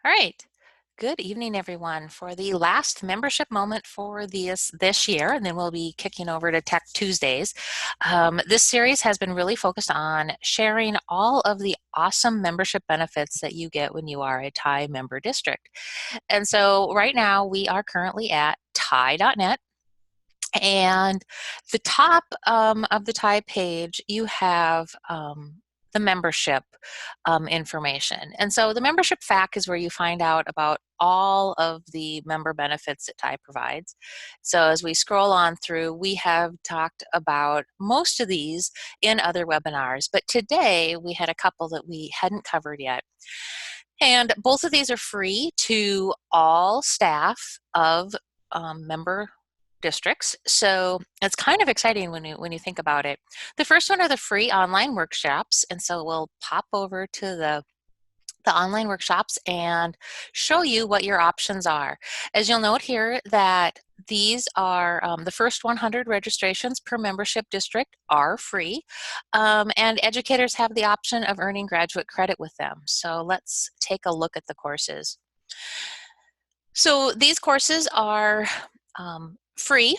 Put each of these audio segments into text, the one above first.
All right. Good evening, everyone, for the last membership moment for this year, and then we'll be kicking over to Tech Tuesdays. This series has been really focused on sharing all of the awesome membership benefits that you get when you are a TIE member district. And so right now we are currently at TIE.net. And the top of the TIE page, you have the membership information. And so the membership FAQ is where you find out about all of the member benefits that TIE provides. So as we scroll on through, we have talked about most of these in other webinars, but today we had a couple that we hadn't covered yet. And both of these are free to all staff of member districts. So it's kind of exciting when you think about it. The first one are the free online workshops. And so we'll pop over to the online workshops and show you what your options are. As you'll note here that these are the first 100 registrations per membership district are free, and educators have the option of earning graduate credit with them. So let's take a look at the courses. So these courses are free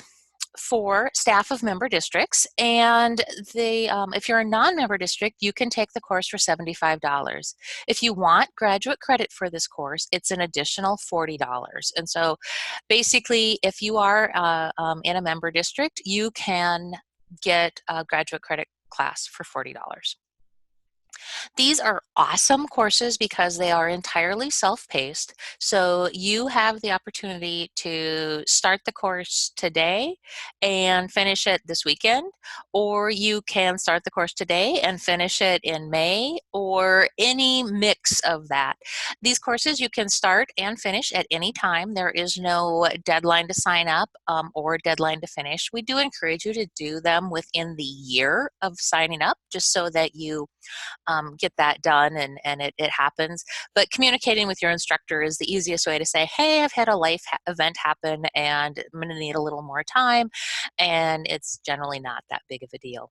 for staff of member districts, and if you're a non-member district, you can take the course for $75. If you want graduate credit for this course, it's an additional $40. And so basically, if you are in a member district, you can get a graduate credit class for $40. These are awesome courses because they are entirely self-paced. So you have the opportunity to start the course today and finish it this weekend, or you can start the course today and finish it in May, or any mix of that. These courses you can start and finish at any time. There is no deadline to sign up or deadline to finish. We do encourage you to do them within the year of signing up, just so that you get that done and it happens. But communicating with your instructor is the easiest way to say, hey, I've had a life event happen and I'm going to need a little more time. And it's generally not that big of a deal.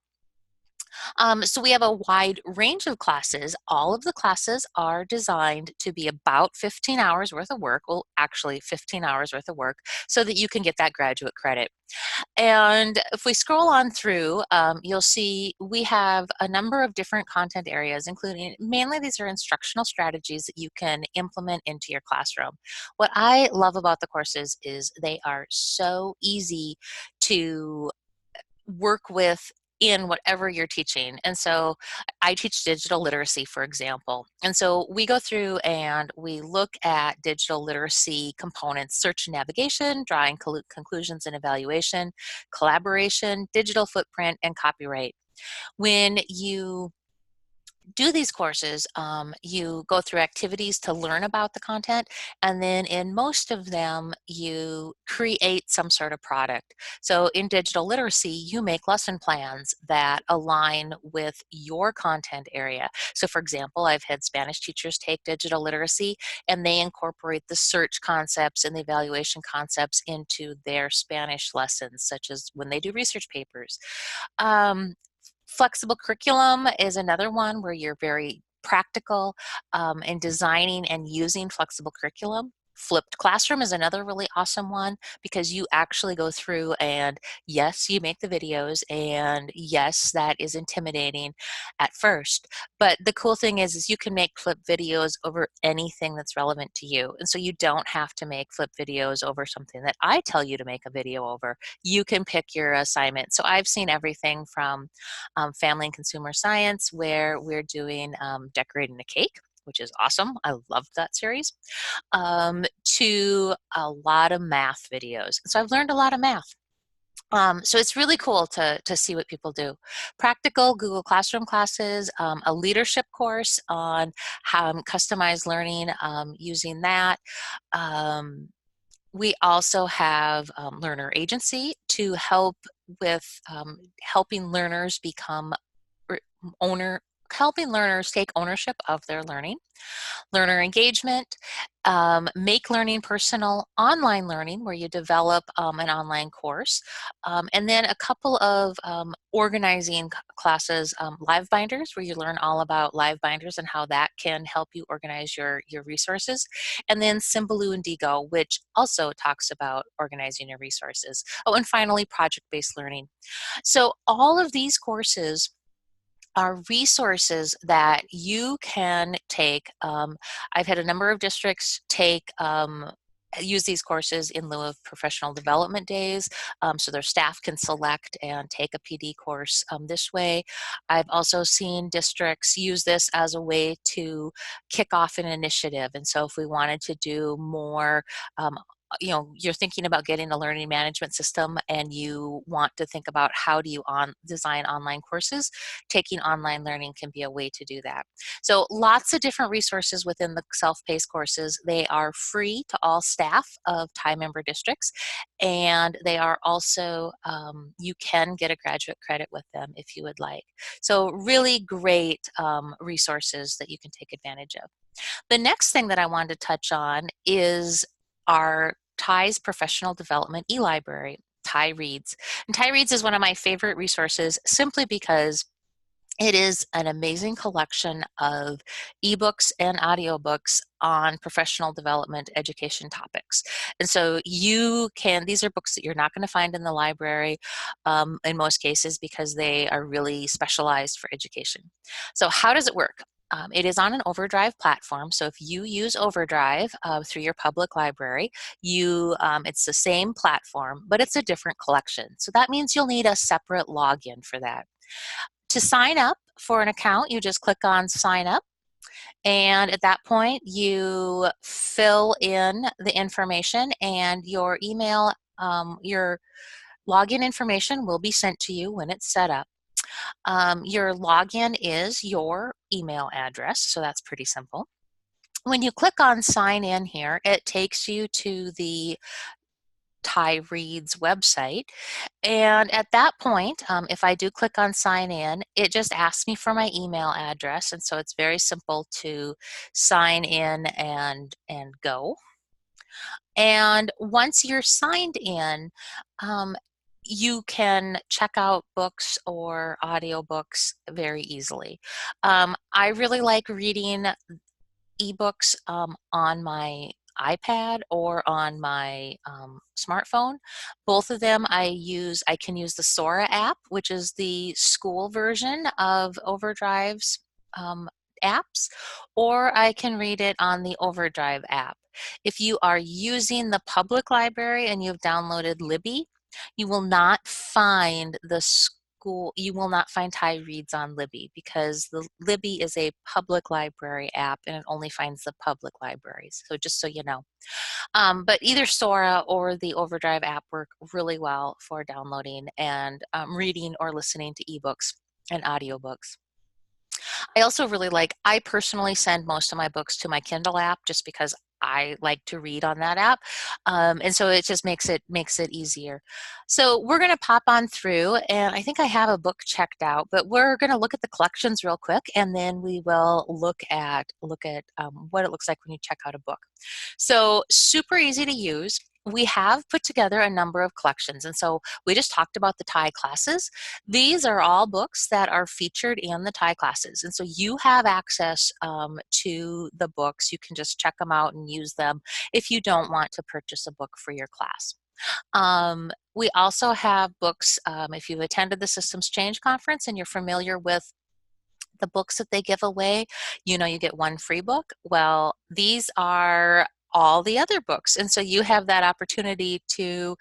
So we have a wide range of classes. All of the classes are designed to be about 15 hours worth of work, well, actually 15 hours worth of work, so that you can get that graduate credit. And if we scroll on through, you'll see we have a number of different content areas, including mainly these are instructional strategies that you can implement into your classroom. What I love about the courses is they are so easy to work with in whatever you're teaching. And so I teach digital literacy, for example. And so we go through and we look at digital literacy components: search and navigation, drawing conclusions and evaluation, collaboration, digital footprint, and copyright. When you do these courses, you go through activities to learn about the content, and then in most of them, you create some sort of product. So in digital literacy, you make lesson plans that align with your content area. So for example, I've had Spanish teachers take digital literacy, and they incorporate the search concepts and the evaluation concepts into their Spanish lessons, such as when they do research papers. Um, Flexible curriculum is another one where you're very practical in designing and using flexible curriculum. Flipped classroom is another really awesome one because you actually go through and yes, you make the videos, and yes, that is intimidating at first. But the cool thing is you can make flip videos over anything that's relevant to you. And so you don't have to make flip videos over something that I tell you to make a video over. You can pick your assignment. So I've seen everything from family and consumer science, where we're doing decorating a cake, which is awesome. I loved that series, to a lot of math videos. So I've learned a lot of math. So it's really cool to see what people do. Practical Google Classroom classes, a leadership course on how customized learning using that. We also have learner agency to help with helping learners become owner helping learners take ownership of their learning, learner engagement, make learning personal, online learning where you develop an online course, and then a couple of organizing classes, live binders where you learn all about live binders and how that can help you organize your resources, and then Symbaloo and Diigo, which also talks about organizing your resources. Oh, and finally, project-based learning. So all of these courses are resources that you can take. I've had a number of districts use these courses in lieu of professional development days, so their staff can select and take a PD course this way. I've also seen districts use this as a way to kick off an initiative, and so if we wanted to do more you're thinking about getting a learning management system and you want to think about how do you design online courses, taking online learning can be a way to do that. So lots of different resources within the self-paced courses. They are free to all staff of TIE member districts, and they are also, you can get a graduate credit with them if you would like. So really great resources that you can take advantage of. The next thing that I wanted to touch on is our TIE's professional development e-library, TIE Reads. And TIE Reads is one of my favorite resources simply because it is an amazing collection of ebooks and audiobooks on professional development education topics. And so these are books that you're not going to find in the library in most cases because they are really specialized for education. So how does it work? It is on an Overdrive platform, so if you use Overdrive through your public library, it's the same platform, but it's a different collection. So that means you'll need a separate login for that. To sign up for an account, you just click on Sign Up, and at that point, you fill in the information, and your email, your login information will be sent to you when it's set up. Your login is your email address, so that's pretty simple. When you click on sign in here, it takes you to the TIE Reads website. And at that point, if I do click on sign in, it just asks me for my email address. And so it's very simple to sign in and go. And once you're signed in, you can check out books or audiobooks very easily. I really like reading ebooks on my iPad or on my smartphone. Both of them I can use the Sora app, which is the school version of Overdrive's apps, or I can read it on the Overdrive app. If you are using the public library and you've downloaded Libby, you will not find you will not find TIE Reads on Libby because the Libby is a public library app and it only finds the public libraries. So just so you know. But either Sora or the Overdrive app work really well for downloading and reading or listening to ebooks and audiobooks. I personally send most of my books to my Kindle app just because I like to read on that app. And so it just makes it easier. So we're going to pop on through, and I think I have a book checked out, but we're going to look at the collections real quick, and then we will look at what it looks like when you check out a book. So super easy to use. We have put together a number of collections, and so we just talked about the TIE classes. These are all books that are featured in the TIE classes, and so you have access to the books. You can just check them out and use them if you don't want to purchase a book for your class. We also have books, if you've attended the Systems Change Conference and you're familiar with the books that they give away, you get one free book. Well, these are all the other books, and so you have that opportunity to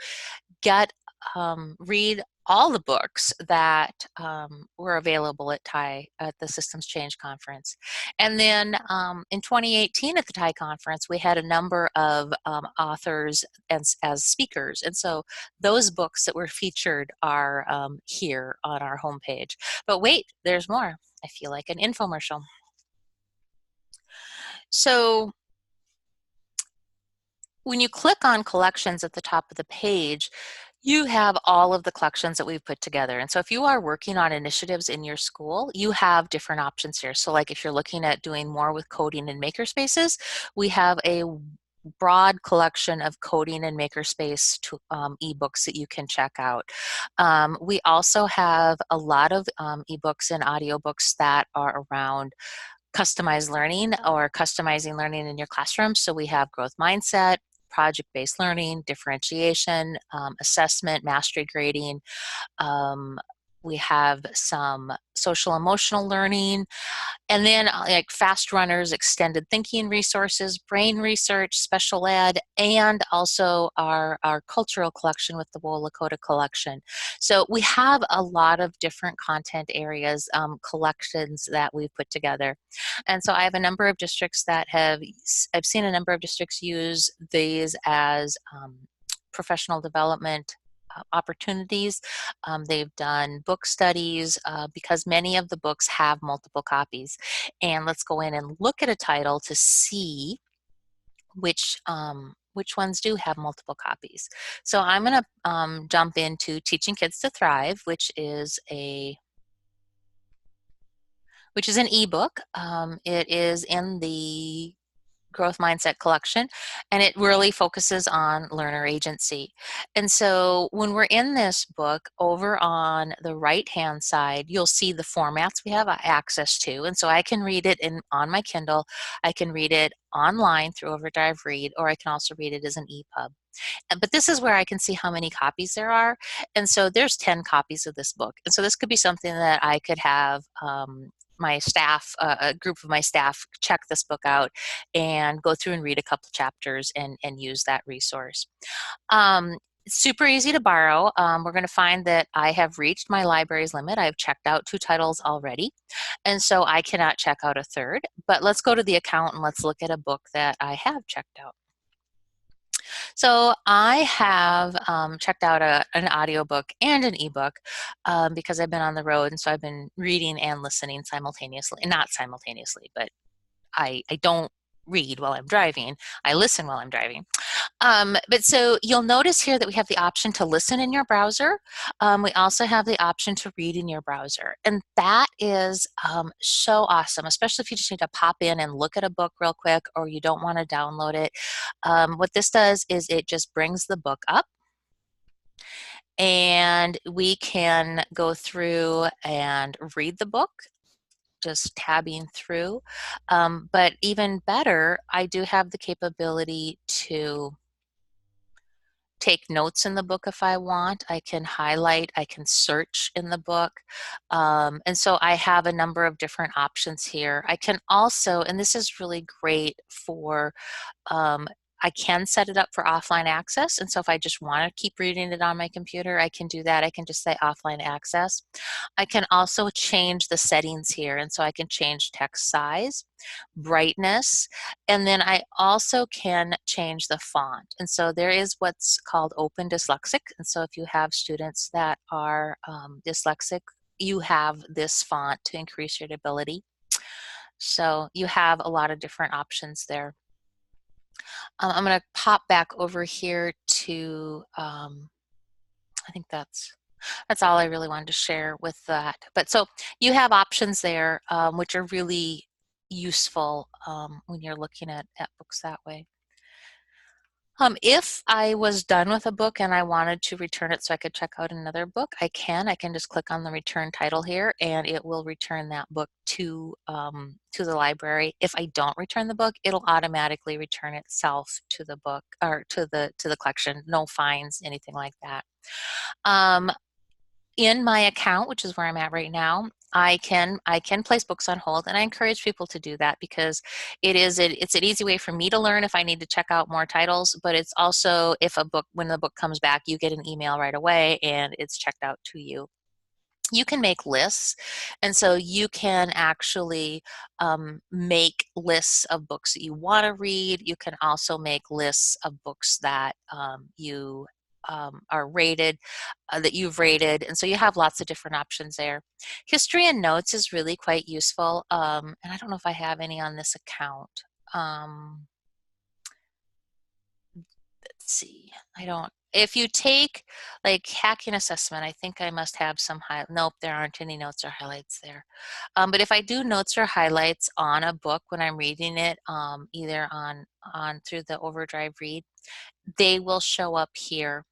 read all the books that were available at the Systems Change Conference. And then in 2018 at the TIE Conference, we had a number of authors as speakers. And so those books that were featured are here on our homepage. But wait, there's more. I feel like an infomercial. So when you click on collections at the top of the page, You have all of the collections that we've put together. And so if you are working on initiatives in your school, you have different options here. So like if you're looking at doing more with coding and makerspaces, we have a broad collection of coding and makerspace ebooks that you can check out. We also have a lot of ebooks and audiobooks that are around customized learning or customizing learning in your classroom. So we have growth mindset, project-based learning, differentiation, assessment, mastery grading. Um, we have some social emotional learning, and then like fast runners, extended thinking resources, brain research, special ed, and also our cultural collection with the WOLA Lakota collection. So we have a lot of different content areas, collections that we've put together. And so I have a number of districts that I've seen a number of districts use these as professional development opportunities. They've done book studies because many of the books have multiple copies. And let's go in and look at a title to see which ones do have multiple copies. So I'm going to jump into Teaching Kids to Thrive, which is an ebook. It is in the Growth Mindset collection, and it really focuses on learner agency. And so when we're in this book, over on the right hand side, you'll see the formats we have access to. And so I can read it on my Kindle, I can read it online through Overdrive Read, or I can also read it as an EPUB. But this is where I can see how many copies there are. And so there's 10 copies of this book. And so this could be something that I could have my staff, a group of my staff, check this book out and go through and read a couple chapters and use that resource. It's super easy to borrow. We're going to find that I have reached my library's limit. I've checked out 2 titles already, and so I cannot check out a third. But let's go to the account and let's look at a book that I have checked out. So I have checked out an audiobook and an ebook because I've been on the road, and so I've been reading and listening simultaneously. Not simultaneously, but I don't read while I'm driving. I listen while I'm driving. But so you'll notice here that we have the option to listen in your browser. We also have the option to read in your browser. And that is so awesome, especially if you just need to pop in and look at a book real quick or you don't want to download it. What this does is it just brings the book up, and we can go through and read the book, just tabbing through. But even better, I do have the capability to take notes in the book if I want. I can highlight, I can search in the book. And so I have a number of different options here. I can also, and this is really great for I can set it up for offline access. And so if I just want to keep reading it on my computer, I can do that. I can just say offline access. I can also change the settings here. And so I can change text size, brightness, and then I also can change the font. And so there is what's called Open Dyslexic. And so if you have students that are dyslexic, you have this font to increase your ability. So you have a lot of different options there. I'm going to pop back over here to, I think that's all I really wanted to share with that. But so you have options there, which are really useful when you're looking at books that way. If I was done with a book and I wanted to return it so I could check out another book, I can just click on the return title here and it will return that book to the library. If I don't return the book, it'll automatically return itself to the book or to the collection. No fines, anything like that. In my account, which is where I'm at right now, I can place books on hold, and I encourage people to do that because it's an easy way for me to learn if I need to check out more titles, but it's also when the book comes back, you get an email right away and it's checked out to you. You can make lists, and so you can actually make lists of books that you want to read. You can also make lists of books that you are rated, that you've rated, and so you have lots of different options there. History and notes is really quite useful, and I don't know if I have any on this account. see. I don't. If you take like hacking assessment, I think I must have some nope, there aren't any notes or highlights there. But if I do notes or highlights on a book when I'm reading it, either on through the Overdrive Read, they will show up here.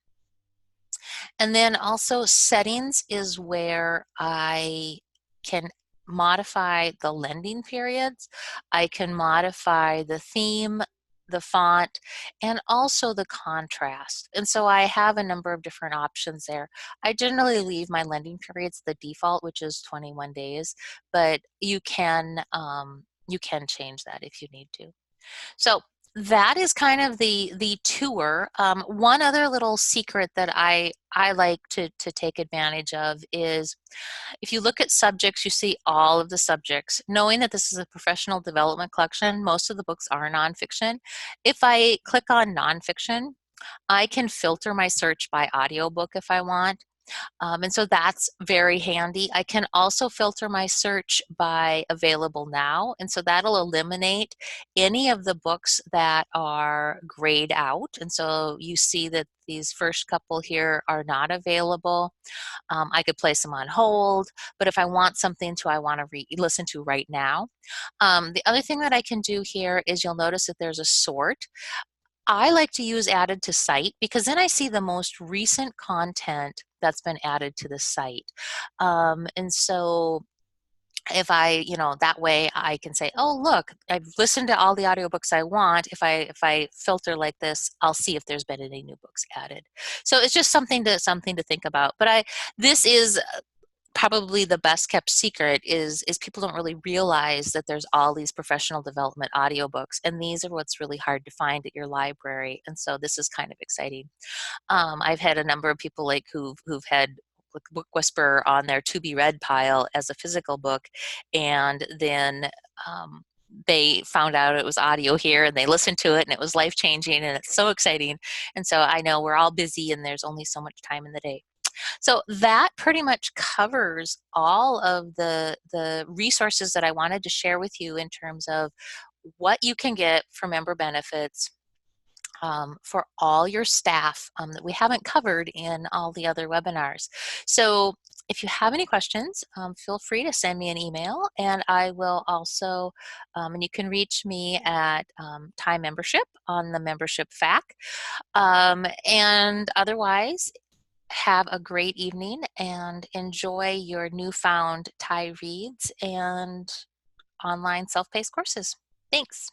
And then also settings is where I can modify the lending periods. I can modify the theme, the font, and also the contrast. And so I have a number of different options there. I generally leave my lending periods the default, which is 21 days, but you can change that if you need to. So that is kind of the tour. One other little secret that I like to take advantage of is if you look at subjects, you see all of the subjects. Knowing that this is a professional development collection, most of the books are nonfiction. If I click on nonfiction, I can filter my search by audiobook if I want. And so that's very handy. I can also filter my search by available now. And so that'll eliminate any of the books that are grayed out. And so you see that these first couple here are not available. I could place them on hold, but if I want something I want to listen to right now. The other thing that I can do here is you'll notice that there's a sort. I like to use added to site because then I see the most recent content that's been added to the site. And so if that way I can say, oh, look, I've listened to all the audiobooks I want. If I filter like this, I'll see if there's been any new books added. So it's just something to think about. But this is probably the best kept secret is people don't really realize that there's all these professional development audiobooks, and these are what's really hard to find at your library. And so this is kind of exciting. I've had a number of people like who've had Book Whisperer on their to be read pile as a physical book, and then they found out it was audio here and they listened to it and it was life changing and it's so exciting. And so I know we're all busy and there's only so much time in the day. So that pretty much covers all of the resources that I wanted to share with you in terms of what you can get for member benefits for all your staff that we haven't covered in all the other webinars. So if you have any questions, feel free to send me an email, and I will also, and you can reach me at Time Membership on the membership FAQ. And otherwise, have a great evening and enjoy your newfound TIE reads and online self-paced courses. Thanks.